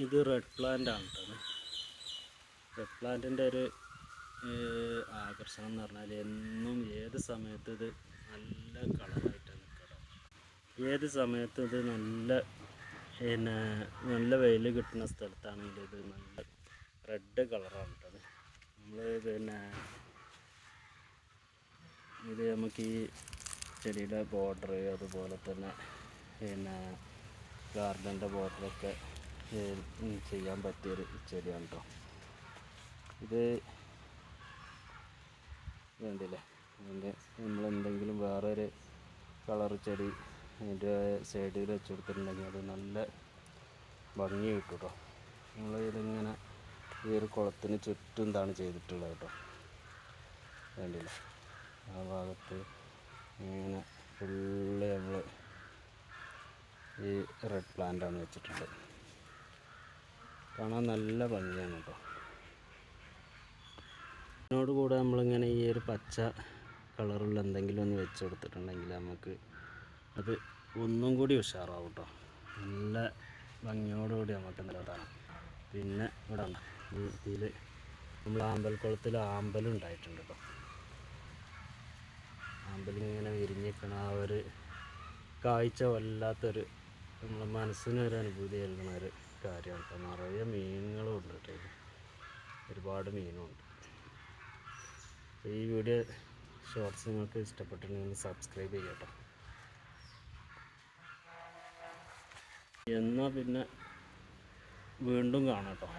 ഇത് red plant ആണ് കേട്ടോ. റെഡ് പ്ലാന്റിൻ്റെ ഒരു ആകർഷണം എന്ന് പറഞ്ഞാൽ എന്നും ഏത് സമയത്തും ഇത് നല്ല കളറായിട്ടാണ് നിൽക്കുക. ഏത് സമയത്തും ഇത് നല്ല വെയിൽ കിട്ടുന്ന സ്ഥലത്താണെങ്കിൽ ഇത് നല്ല റെഡ് കളറാണ് കേട്ടത്. നമ്മൾ ഇത് നമുക്ക് ഈ ചെടിയുടെ ബോർഡർ, അതുപോലെ തന്നെ ഗാർഡൻ്റെ ബോർഡറൊക്കെ ചെയ്യാൻ പറ്റിയൊരു ചെടിയാണ് കേട്ടോ. ഇത് വേണ്ടില്ലേ, അതിൻ്റെ നമ്മളെന്തെങ്കിലും വേറൊരു കളർ ചെടി അതിൻ്റെ സൈഡിൽ വെച്ച് കൊടുത്തിട്ടുണ്ടെങ്കിൽ അത് നല്ല ഭംഗി കിട്ടും കേട്ടോ. നമ്മളിതിങ്ങനെ ഈ ഒരു കുളത്തിന് ചുറ്റും ഇതാണ് ചെയ്തിട്ടുള്ളത് കേട്ടോ. വേണ്ടില്ലേ, ആ ഭാഗത്ത് ഇങ്ങനെ ഫുള്ള് നമ്മൾ ഈ റെഡ് പ്ലാന്റാണ് വെച്ചിട്ടുണ്ട്. കാണാൻ നല്ല ഭംഗിയാണ് കേട്ടോ. അതിനോടുകൂടെ നമ്മളിങ്ങനെ ഈ ഒരു പച്ച കളറുള്ള എന്തെങ്കിലും ഒന്ന് വെച്ച് കൊടുത്തിട്ടുണ്ടെങ്കിൽ നമുക്ക് അത് ഒന്നും കൂടി ഉഷാറാവും കേട്ടോ. നല്ല ഭംഗിയോടുകൂടി നമുക്ക് നിലനിർത്താം. പിന്നെ ഇവിടെ ഉണ്ട് ഇതിൽ നമ്മൾ ആമ്പൽക്കുളത്തിൽ ആമ്പലുണ്ടായിട്ടുണ്ട് കേട്ടോ. ആമ്പലിങ്ങനെ വിരിഞ്ഞിരിക്കണ ആ ഒരു കാഴ്ച വല്ലാത്തൊരു നമ്മുടെ മനസ്സിനൊരു അനുഭൂതി നൽകുന്ന ഒരു കാര്യമാണ് കേട്ടോ. നിറയെ മീനുകളും ഉണ്ട് കേട്ടോ. ഒരുപാട് മീനുമുണ്ട്. ഈ വീഡിയോ ഷോർട്സ് നിങ്ങൾക്ക് ഇഷ്ടപ്പെട്ടിട്ടുണ്ടെങ്കിൽ സബ്സ്ക്രൈബ് ചെയ്യാം കേട്ടോ. എന്നാൽ പിന്നെ വീണ്ടും കാണാം കേട്ടോ.